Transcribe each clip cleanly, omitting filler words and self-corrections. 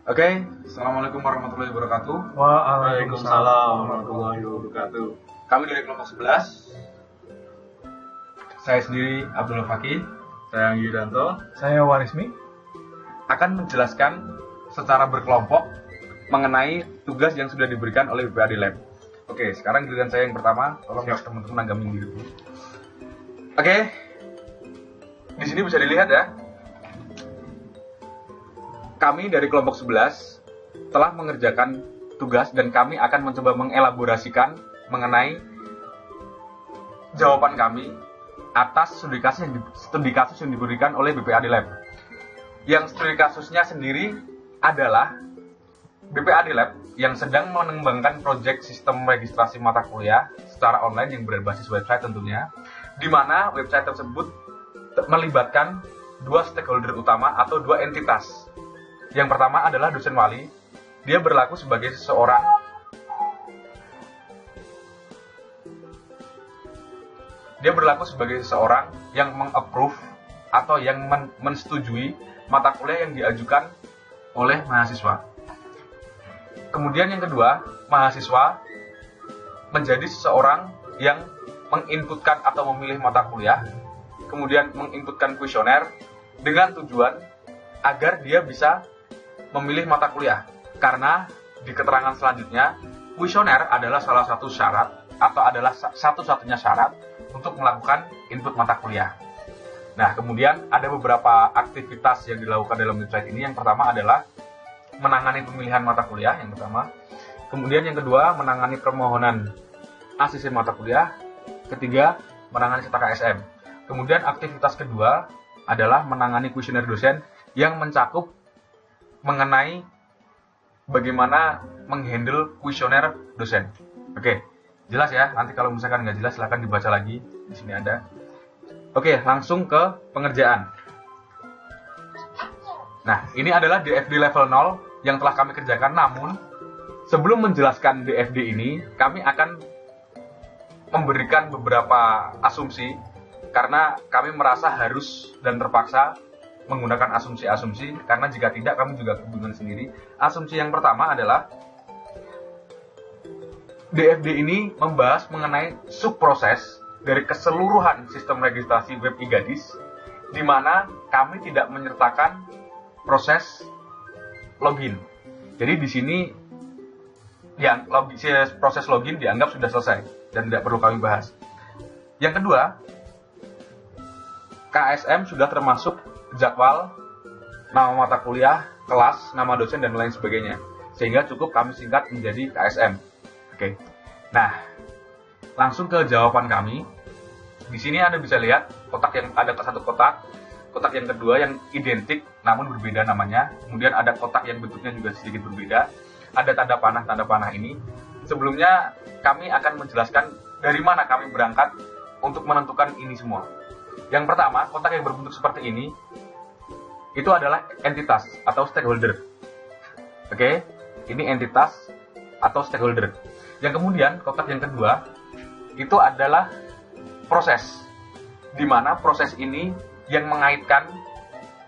Oke, Assalamualaikum warahmatullahi wabarakatuh. Waalaikumsalam warahmatullahi wabarakatuh. Kami dari kelompok 11. Saya sendiri Abdul Fakih Saya Yudanto. Saya Warismi. akan menjelaskan secara berkelompok mengenai tugas yang sudah diberikan oleh BPAD Lab. Oke, sekarang giliran saya yang pertama. Tolong teman-teman agak minggir dulu. Oke, di sini bisa dilihat ya. Kami dari kelompok 11 telah mengerjakan tugas dan kami akan mencoba mengelaborasikan mengenai jawaban kami atas studi kasus yang diberikan oleh BPAD Lab. Yang studi kasusnya sendiri adalah BPAD Lab yang sedang mengembangkan proyek sistem registrasi mata kuliah secara online yang berbasis website tentunya, di mana website tersebut melibatkan dua stakeholder utama atau dua entitas. Yang pertama adalah dosen wali. Dia berlaku sebagai seseorang yang meng-approve atau yang mensetujui mata kuliah yang diajukan oleh mahasiswa. Kemudian yang kedua, mahasiswa menjadi seseorang yang menginputkan atau memilih mata kuliah, kemudian menginputkan kuesioner dengan tujuan agar dia bisa memilih mata kuliah. Karena di keterangan selanjutnya, kuesioner adalah salah satu syarat atau adalah satu-satunya syarat untuk melakukan input mata kuliah. Nah, kemudian ada beberapa aktivitas yang dilakukan dalam website ini. Yang pertama adalah menangani pemilihan mata kuliah, yang pertama. Kemudian yang kedua, menangani permohonan ACC mata kuliah. Ketiga, menangani cetak KSM. Kemudian aktivitas kedua adalah menangani kuesioner dosen yang mencakup mengenai bagaimana menghandle kuesioner dosen. Oke, jelas ya. Nanti kalau misalkan nggak jelas, silahkan dibaca lagi. Di sini ada. Oke, langsung ke pengerjaan. Nah, ini adalah DFD level 0 yang telah kami kerjakan. Namun, sebelum menjelaskan DFD ini, kami akan memberikan beberapa asumsi karena kami merasa harus dan terpaksa menggunakan asumsi-asumsi, karena jika tidak kami juga kebingungan sendiri. Asumsi yang pertama adalah DFD ini membahas mengenai subproses dari keseluruhan sistem registrasi web e-Gadis, di mana kami tidak menyertakan proses login. Jadi di sini yang proses login dianggap sudah selesai dan tidak perlu kami bahas. Yang kedua, KSM sudah termasuk jadwal, nama mata kuliah, kelas, nama dosen, dan lain sebagainya. Sehingga cukup kami singkat menjadi KSM. Oke. Nah, langsung ke jawaban kami. Di sini Anda bisa lihat kotak yang ada satu kotak yang kedua yang identik namun berbeda namanya. Kemudian ada kotak yang bentuknya juga sedikit berbeda. Ada tanda panah ini. Sebelumnya kami akan menjelaskan dari mana kami berangkat untuk menentukan ini semua. Yang pertama, kotak yang berbentuk seperti ini itu adalah entitas atau stakeholder. Oke, ini entitas atau stakeholder. Yang kemudian kotak yang kedua itu adalah proses, di mana proses ini yang mengaitkan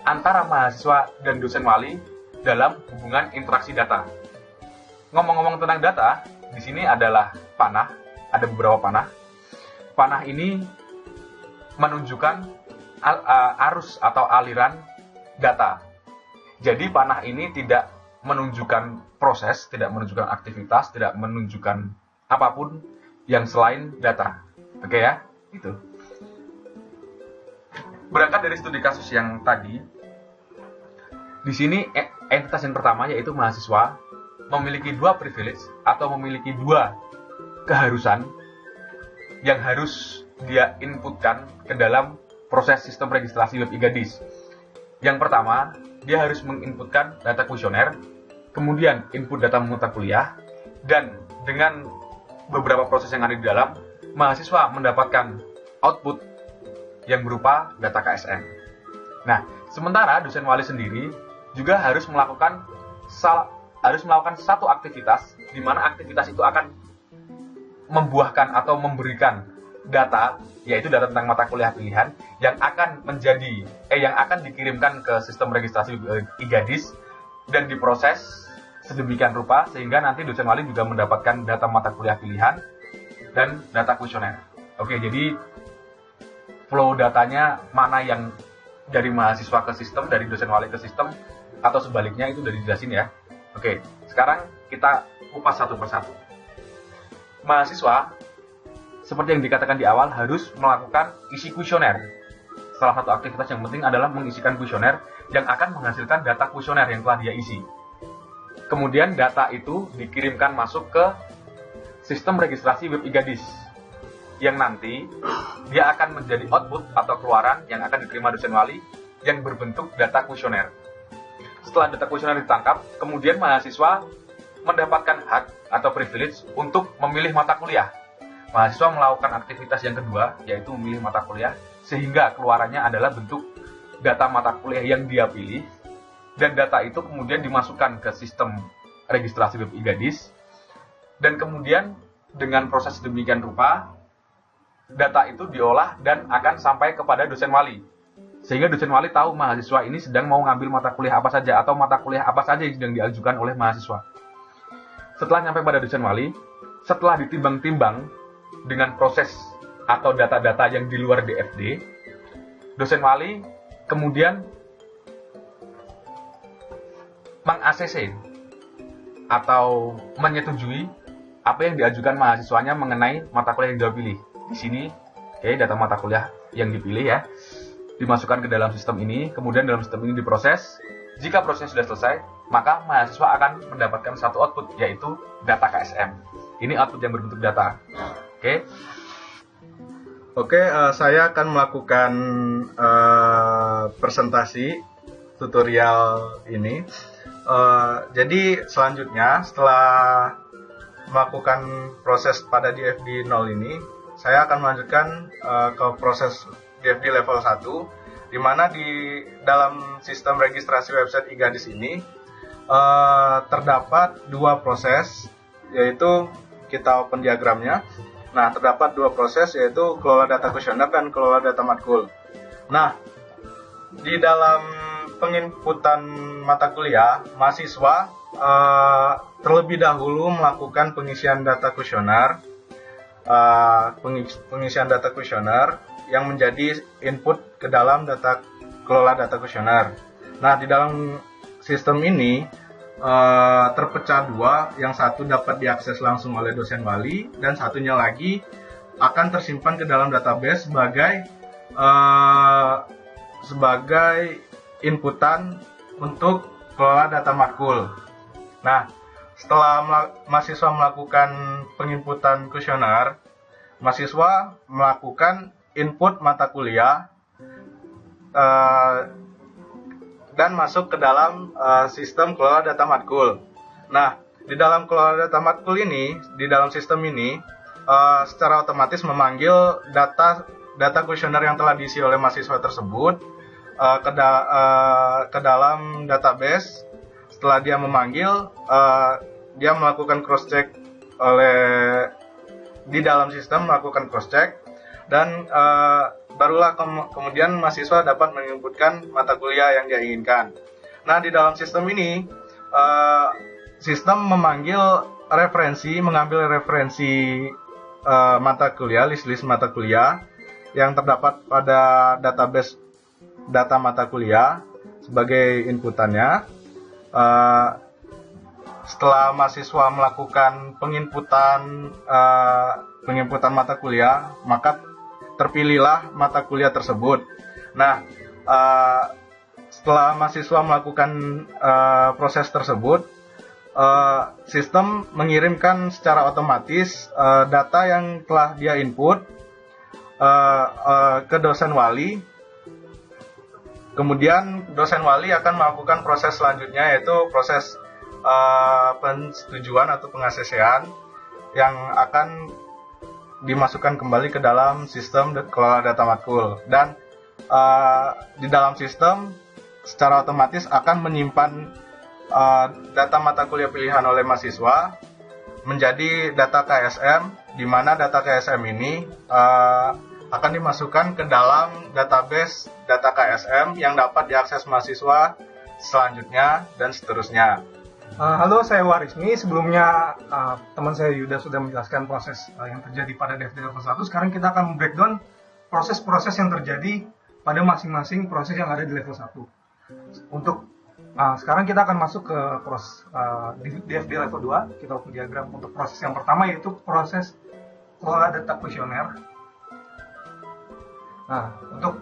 antara mahasiswa dan dosen wali dalam hubungan interaksi data. Ngomong-ngomong tentang data, di sini adalah panah, ada beberapa panah. Panah ini menunjukkan arus atau aliran data. Jadi panah ini tidak menunjukkan proses, tidak menunjukkan aktivitas, tidak menunjukkan apapun yang selain data. Oke ya, itu. Berangkat dari studi kasus yang tadi, di sini entitas yang pertama yaitu mahasiswa memiliki dua privilege atau memiliki dua keharusan yang harus dia inputkan ke dalam proses sistem registrasi web e-Gadis. Yang pertama, dia harus menginputkan data kuesioner, kemudian input data mata kuliah, dan dengan beberapa proses yang ada di dalam, mahasiswa mendapatkan output yang berupa data KSM. Nah, sementara dosen wali sendiri juga harus melakukan satu aktivitas, di mana aktivitas itu akan membuahkan atau memberikan data, yaitu data tentang mata kuliah pilihan yang akan dikirimkan ke sistem registrasi e-Gadis dan diproses sedemikian rupa sehingga nanti dosen wali juga mendapatkan data mata kuliah pilihan dan data kuesioner. Oke, jadi flow datanya mana yang dari mahasiswa ke sistem, dari dosen wali ke sistem, atau sebaliknya itu udah dijelasin ya. Oke, sekarang kita kupas satu persatu. Mahasiswa, seperti yang dikatakan di awal, harus melakukan isi kuesioner. Salah satu aktivitas yang penting adalah mengisikan kuesioner yang akan menghasilkan data kuesioner yang telah dia isi. Kemudian data itu dikirimkan masuk ke sistem registrasi web IGADIS, yang nanti dia akan menjadi output atau keluaran yang akan diterima dosen wali yang berbentuk data kuesioner. Setelah data kuesioner ditangkap, kemudian mahasiswa mendapatkan hak atau privilege untuk memilih mata kuliah. Mahasiswa melakukan aktivitas yang kedua, yaitu memilih mata kuliah, sehingga keluarannya adalah bentuk data mata kuliah yang dia pilih, dan data itu kemudian dimasukkan ke sistem registrasi web IGADIS, dan kemudian dengan proses demikian rupa, data itu diolah dan akan sampai kepada dosen wali. Sehingga dosen wali tahu mahasiswa ini sedang mau ngambil mata kuliah apa saja, atau mata kuliah apa saja yang sedang diajukan oleh mahasiswa. Setelah nyampe pada dosen wali, setelah ditimbang-timbang dengan proses atau data-data yang di luar DFD, dosen wali kemudian meng-ACC atau menyetujui apa yang diajukan mahasiswanya mengenai mata kuliah yang dia pilih. Di sini, data mata kuliah yang dipilih ya, dimasukkan ke dalam sistem ini, kemudian dalam sistem ini diproses. Jika prosesnya sudah selesai, maka mahasiswa akan mendapatkan satu output, yaitu data KSM. Ini output yang berbentuk data. Oke, saya akan melakukan presentasi tutorial ini. Jadi selanjutnya setelah melakukan proses pada DFD 0 ini, saya akan melanjutkan ke proses DFD level 1, di mana di dalam sistem registrasi website IGADIS ini terdapat dua proses, yaitu kita open diagramnya. Nah, terdapat dua proses, yaitu kelola data kuesioner dan kelola data matkul. Nah, di dalam penginputan mata kuliah, mahasiswa terlebih dahulu melakukan pengisian data kuesioner, yang menjadi input ke dalam data kelola data kuesioner. Nah, di dalam sistem ini terpecah dua, yang satu dapat diakses langsung oleh dosen wali dan satunya lagi akan tersimpan ke dalam database sebagai inputan untuk kelola data matkul. Nah, setelah mahasiswa melakukan penginputan kuesioner, mahasiswa melakukan input mata kuliah dan masuk ke dalam sistem kelola data matkul. Nah, di dalam kelola data matkul ini, di dalam sistem ini, secara otomatis memanggil data kuesioner yang telah diisi oleh mahasiswa tersebut ke dalam database. Setelah dia memanggil, dia melakukan cross check di dalam sistem, melakukan cross check, dan barulah kemudian mahasiswa dapat menginputkan mata kuliah yang dia inginkan. Nah, di dalam sistem ini, sistem mengambil referensi mata kuliah, list mata kuliah yang terdapat pada database data mata kuliah sebagai inputannya. Setelah mahasiswa melakukan penginputan mata kuliah, maka terpilihlah mata kuliah tersebut. Nah, setelah mahasiswa melakukan proses tersebut, sistem mengirimkan secara otomatis data yang telah dia input ke dosen wali. Kemudian dosen wali akan melakukan proses selanjutnya, yaitu proses pensetujuan atau peng-ACC-an yang akan dimasukkan kembali ke dalam sistem kelola data matkul. Dan di dalam sistem secara otomatis akan menyimpan data mata kuliah pilihan oleh mahasiswa menjadi data KSM, di mana data KSM ini akan dimasukkan ke dalam database data KSM yang dapat diakses mahasiswa selanjutnya, dan seterusnya. Halo, saya Warismi. Sebelumnya teman saya Yuda sudah menjelaskan proses yang terjadi pada DFD level 1. Sekarang kita akan breakdown proses-proses yang terjadi pada masing-masing proses yang ada di level 1. Untuk sekarang kita akan masuk ke proses DFD level 2. Kita open diagram untuk proses yang pertama, yaitu proses kelola data kuesioner. Nah, untuk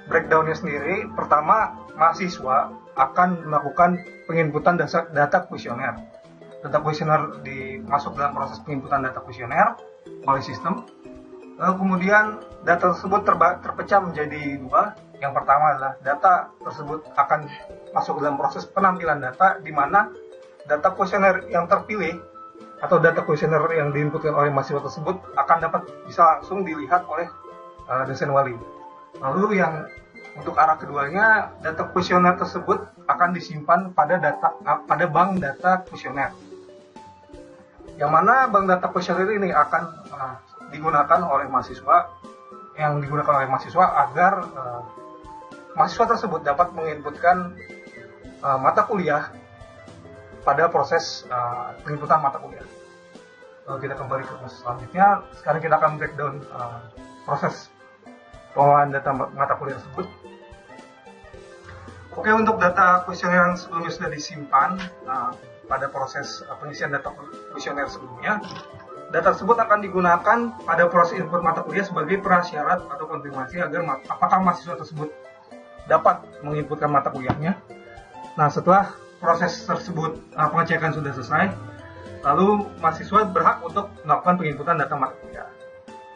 breakdownnya sendiri, pertama mahasiswa akan melakukan penginputan data kuesioner. Data kuesioner dimasuk dalam proses penginputan data kuesioner oleh sistem. Lalu kemudian data tersebut terpecah menjadi dua. Yang pertama adalah data tersebut akan masuk dalam proses penampilan data, di mana data kuesioner yang terpilih atau data kuesioner yang diinputkan oleh mahasiswa tersebut akan dapat bisa langsung dilihat oleh dosen wali. Lalu yang untuk arah keduanya, data kuesioner tersebut akan disimpan pada bank data kuesioner. Yang mana bank data kuesioner ini akan digunakan oleh mahasiswa agar mahasiswa tersebut dapat menginputkan mata kuliah pada proses penginputan mata kuliah. Lalu kita kembali ke proses selanjutnya. Sekarang kita akan breakdown proses pengolahan data mata kuliah tersebut. Oke, untuk data kuesioner yang sebelumnya sudah disimpan pada proses pengisian data kuesioner sebelumnya, data tersebut akan digunakan pada proses input mata kuliah sebagai prasyarat atau konfirmasi agar apakah mahasiswa tersebut dapat menginputkan mata kuliahnya. Nah, setelah proses tersebut pengecekan sudah selesai, lalu mahasiswa berhak untuk melakukan penginputan data mata kuliah.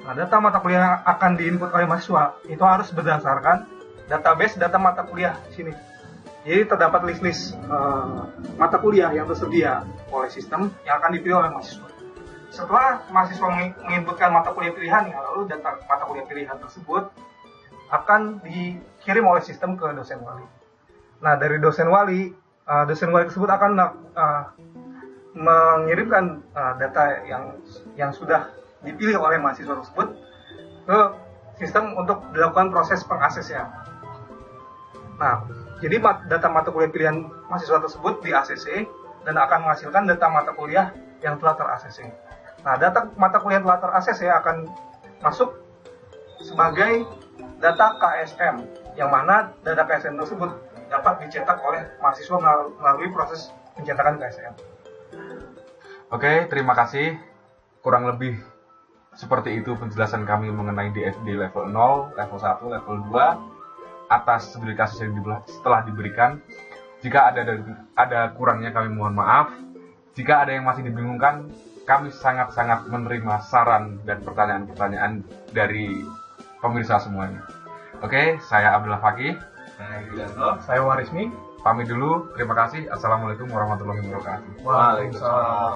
Nah, data mata kuliah yang akan diinput oleh mahasiswa itu harus berdasarkan database data mata kuliah di sini. Jadi terdapat list-list mata kuliah yang tersedia oleh sistem yang akan dipilih oleh mahasiswa. Setelah mahasiswa menginputkan mata kuliah pilihan, lalu data mata kuliah pilihan tersebut akan dikirim oleh sistem ke dosen wali. Nah, dari dosen wali tersebut akan mengirimkan data yang sudah dipilih oleh mahasiswa tersebut ke sistem untuk dilakukan proses pengaksesnya. Nah, jadi data mata kuliah pilihan mahasiswa tersebut di ACC dan akan menghasilkan data mata kuliah yang telah ter-ACC. Nah, data mata kuliah yang telah ter-ACC akan masuk sebagai data KSM, yang mana data KSM tersebut dapat dicetak oleh mahasiswa melalui proses pencetakan KSM. Oke, terima kasih. Kurang lebih seperti itu penjelasan kami mengenai DFD level 0, level 1, level 2 atas studi kasus yang setelah diberikan. Jika ada kurangnya kami mohon maaf. Jika ada yang masih dibingungkan, kami sangat-sangat menerima saran dan pertanyaan-pertanyaan dari pemirsa semuanya. Oke, saya Abdullah Fakih. Saya Warismi. Pamit dulu. Terima kasih. Assalamualaikum warahmatullahi wabarakatuh. Waalaikumsalam.